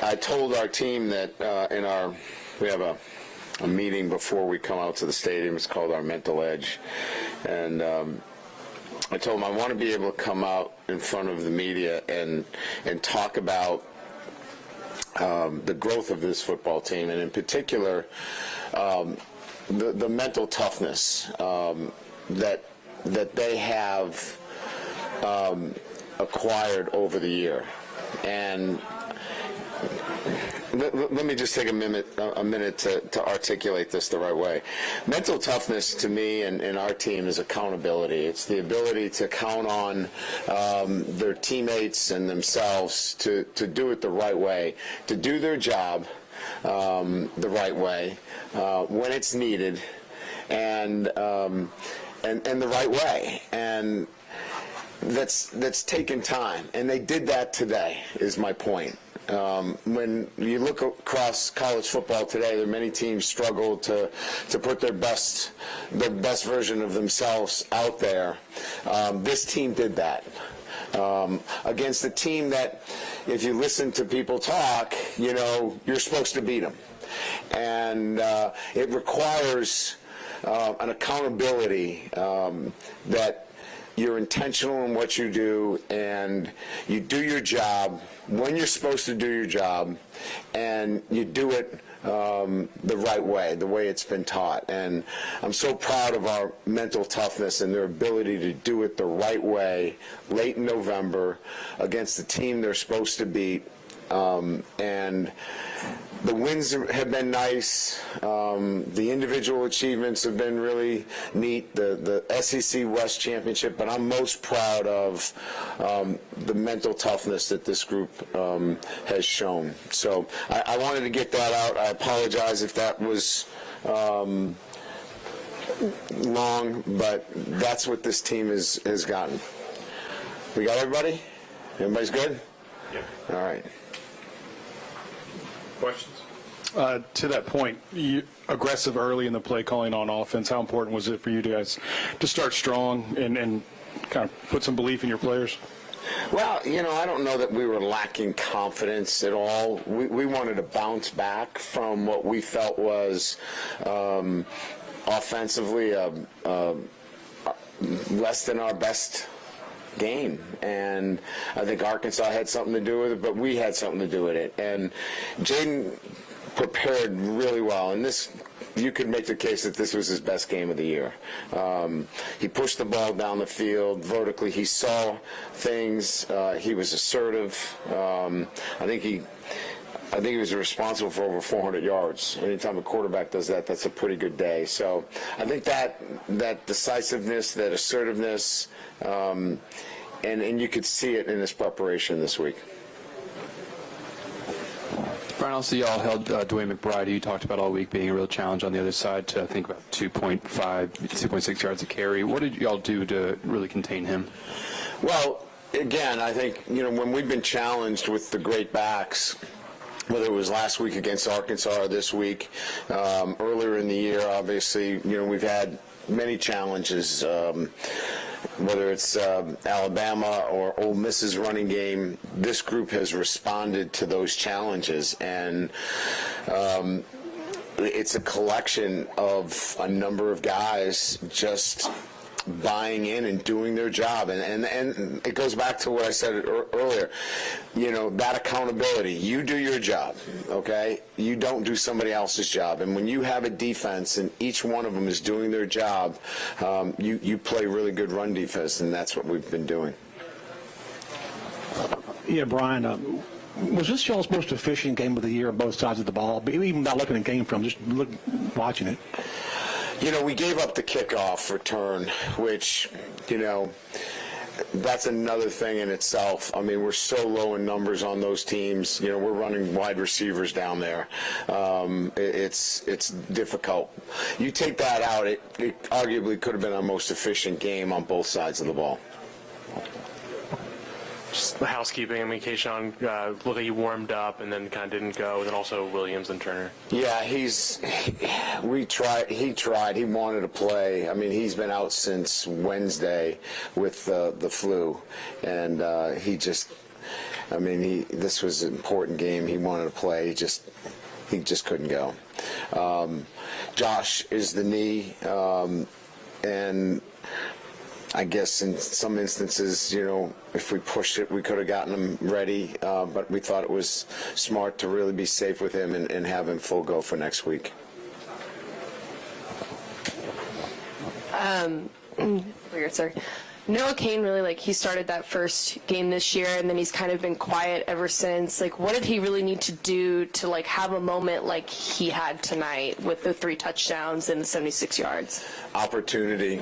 I told our team that we have a meeting before we come out to the stadium. It's called our Mental Edge, and I told them I want to be able to come out in front of the media and talk about the growth of this football team, and in particular the mental toughness that they have acquired over the year. And let me just take a minute to articulate this the right way. Mental toughness to me and our team is accountability. It's the ability to count on their teammates and themselves to do it the right way, to do their job the right way when it's needed, and the right way. And that's taken time, and they did that today, is my point. When you look across college football today, there are many teams struggle to put their best version of themselves out there. This team did that against a team that, if you listen to people talk, you're supposed to beat them, and it requires an accountability that you're intentional in what you do, and you do your job when you're supposed to do your job, and you do it the right way, the way it's been taught. And I'm so proud of our mental toughness and their ability to do it the right way late in November against the team they're supposed to beat. And the wins have been nice. The individual achievements have been really neat. The SEC West Championship, but I'm most proud of the mental toughness that this group has shown. So I wanted to get that out. I apologize if that was long, but that's what this team has gotten. We got everybody? Everybody's good? Yeah. All right. Questions? To that point, aggressive early in the play calling on offense, how important was it for you guys to start strong and kind of put some belief in your players? Well, I don't know that we were lacking confidence at all. We wanted to bounce back from what we felt was offensively less than our best game, and I think Arkansas had something to do with it, but we had something to do with it. And Jaden prepared really well, and you could make the case that this was his best game of the year. He pushed the ball down the field vertically. He saw things. He was assertive. I think he was responsible for over 400 yards. Anytime a quarterback does that, that's a pretty good day. So I think that decisiveness, that assertiveness, and you could see it in his preparation this week. Brian, also y'all held Dwayne McBride, who you talked about all week, being a real challenge on the other side, to I think about 2.6 yards a carry. What did y'all do to really contain him? Well, again, I think, when we've been challenged with the great backs, whether it was last week against Arkansas or this week, earlier in the year, obviously, we've had many challenges, whether it's Alabama or Ole Miss's running game. This group has responded to those challenges, and it's a collection of a number of guys just buying in and doing their job, and it goes back to what I said earlier. That accountability. You do your job, okay? You don't do somebody else's job. And when you have a defense and each one of them is doing their job, you play really good run defense, and that's what we've been doing. Yeah, Brian. Was this y'all's most efficient game of the year on both sides of the ball? Even not looking at game film, just watching it. We gave up the kickoff return, which, that's another thing in itself. I mean, we're so low in numbers on those teams. We're running wide receivers down there. It's difficult. You take that out, it arguably could have been our most efficient game on both sides of the ball. Just the housekeeping. I mean, Keyshawn looked like he warmed up and then kind of didn't go. And then also Williams and Turner. Yeah, he tried. He wanted to play. I mean, he's been out since Wednesday with the flu, and he just I mean, this was an important game. He wanted to play. He just couldn't go. Josh is the knee, and I guess in some instances, if we pushed it, we could have gotten him ready, but we thought it was smart to really be safe with him and have him full go for next week. Weird, sir. Noah Kane really, he started that first game this year, and then he's kind of been quiet ever since. What did he really need to do to, have a moment like he had tonight with the 3 touchdowns and the 76 yards? Opportunity.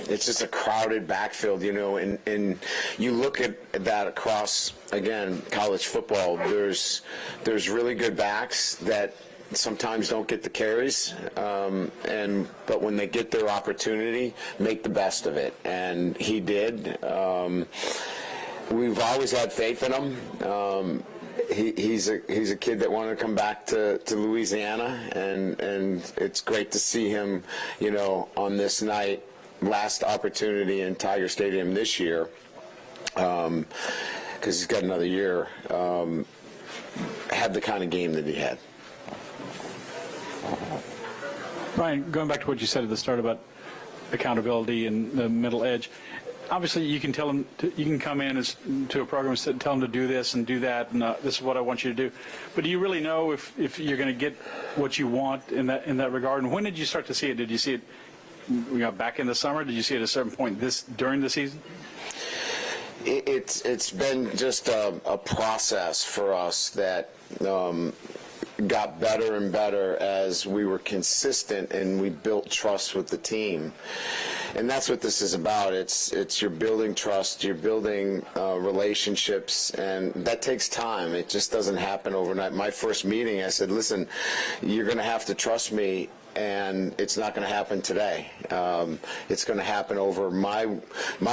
It's just a crowded backfield, and you look at that across, again, college football. There's really good backs that sometimes don't get the carries, but when they get their opportunity, make the best of it, and he did. We've always had faith in him. He's a kid that wanted to come back to Louisiana, and it's great to see him, on this night, last opportunity in Tiger Stadium this year, because he's got another year, have the kind of game that he had. Brian, going back to what you said at the start about accountability and the middle edge, obviously you can tell them, you can come in to a program and tell them to do this and do that, and this is what I want you to do. But do you really know if you're going to get what you want in that regard? And when did you start to see it? Did you see it back in the summer? Did you see it at a certain point during the season? It's been just a process for us that got better and better as we were consistent and we built trust with the team. And that's what this is about. It's you're building trust, you're building relationships, and that takes time. It just doesn't happen overnight. My first meeting, I said, listen, you're going to have to trust me, and it's not going to happen today. It's going to happen over my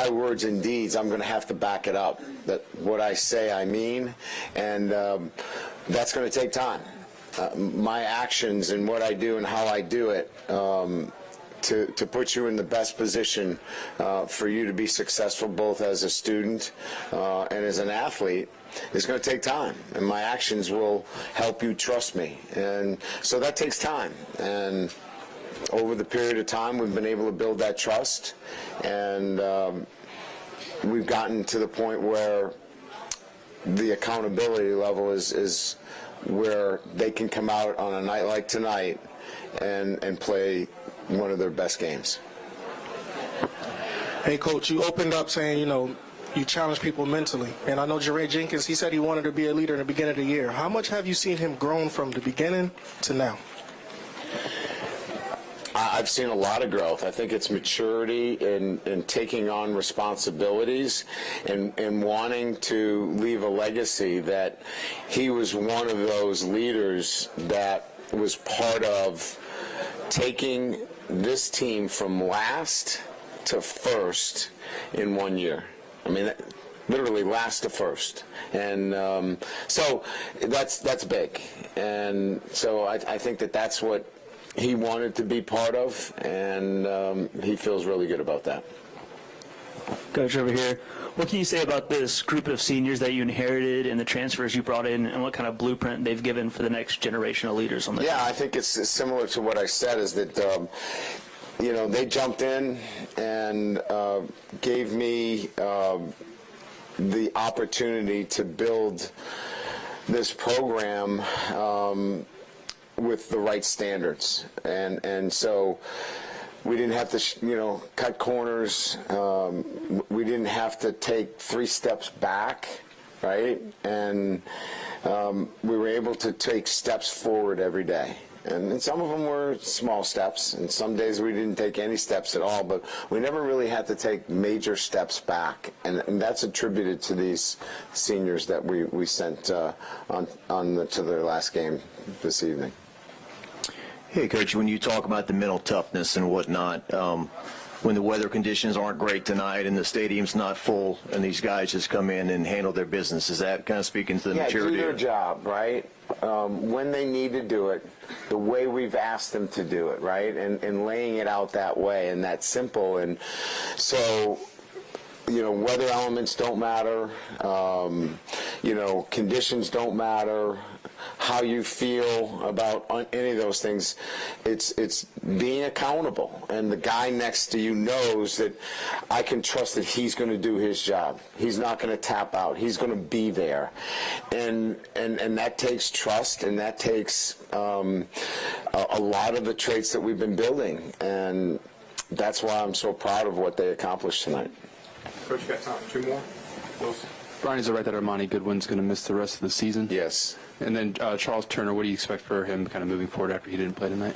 words and deeds. I'm going to have to back it up. That what I say, I mean, and that's going to take time. My actions and what I do and how I do it to put you in the best position for you to be successful both as a student and as an athlete is going to take time, and my actions will help you trust me, and so that takes time. And over the period of time, we've been able to build that trust, and we've gotten to the point where the accountability level is where they can come out on a night like tonight and play one of their best games. Hey, Coach, you opened up saying, you challenge people mentally. And I know Jaray Jenkins, he said he wanted to be a leader in the beginning of the year. How much have you seen him grown from the beginning to now? I've seen a lot of growth. I think it's maturity in taking on responsibilities and wanting to leave a legacy, that he was one of those leaders that was part of taking this team from last to first in 1 year. I mean, literally last to first. And so that's big. And so I think that's what he wanted to be part of, and he feels really good about that. Coach, over here, what can you say about this group of seniors that you inherited and the transfers you brought in, and what kind of blueprint they've given for the next generation of leaders on the team? I think it's similar to what I said, is that they jumped in and gave me the opportunity to build this program with the right standards, and so we didn't have to cut corners. We didn't have to take 3 steps back, right? And we were able to take steps forward every day. And some of them were small steps, and some days we didn't take any steps at all, but we never really had to take major steps back. And that's attributed to these seniors that we sent to their last game this evening. Hey, Coach, when you talk about the mental toughness and whatnot, when the weather conditions aren't great tonight and the stadium's not full and these guys just come in and handle their business, is that kind of speaking to the maturity? Do their job, right? When they need to do it, the way we've asked them to do it, right? And laying it out that way and that simple. And so weather elements don't matter. Conditions don't matter. How you feel about any of those things, it's being accountable. And the guy next to you knows that I can trust that he's going to do his job. He's not going to tap out. He's going to be there. And that takes trust, and that takes a lot of the traits that we've been building. And that's why I'm so proud of what they accomplished tonight. Coach, you got time for 2 more? Brian, is it right that Armani Goodwin's going to miss the rest of the season? Yes. And then Charles Turner, what do you expect for him kind of moving forward after he didn't play tonight?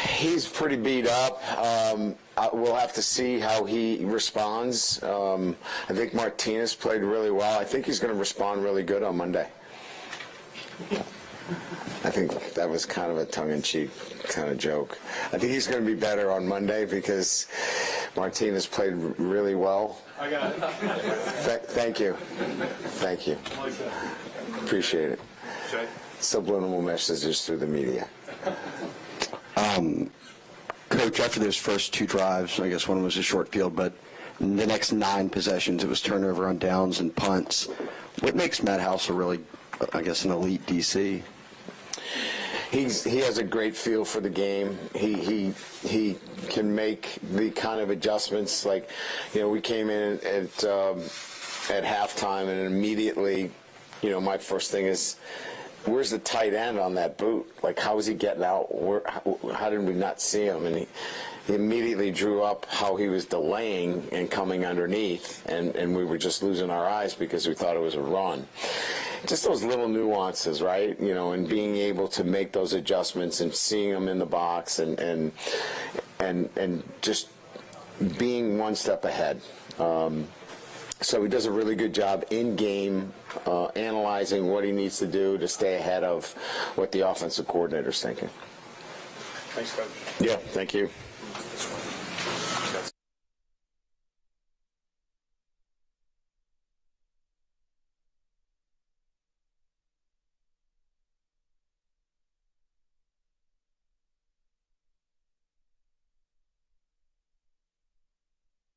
He's pretty beat up. We'll have to see how he responds. I think Martinez played really well. I think he's going to respond really good on Monday. I think that was kind of a tongue-in-cheek kind of joke. I think he's going to be better on Monday because Martinez played really well. I got it. Thank you. Thank you. Appreciate it. Subliminal messages through the media. Coach, after those first 2 drives, I guess one was a short field, but in the next 9 possessions, it was turnover on downs and punts. What makes Matt Housel really, I guess, an elite DC? He has a great feel for the game. He can make the kind of adjustments. Like, we came in at halftime, and immediately, my first thing is, where's the tight end on that boot? Like, how is he getting out? How did we not see him? And he immediately drew up how he was delaying and coming underneath, and we were just losing our eyes because we thought it was a run. Just those little nuances, right? And being able to make those adjustments and seeing them in the box and just being one step ahead. So he does a really good job in game analyzing what he needs to do to stay ahead of what the offensive coordinator's thinking. Thanks, Coach. Yeah, thank you.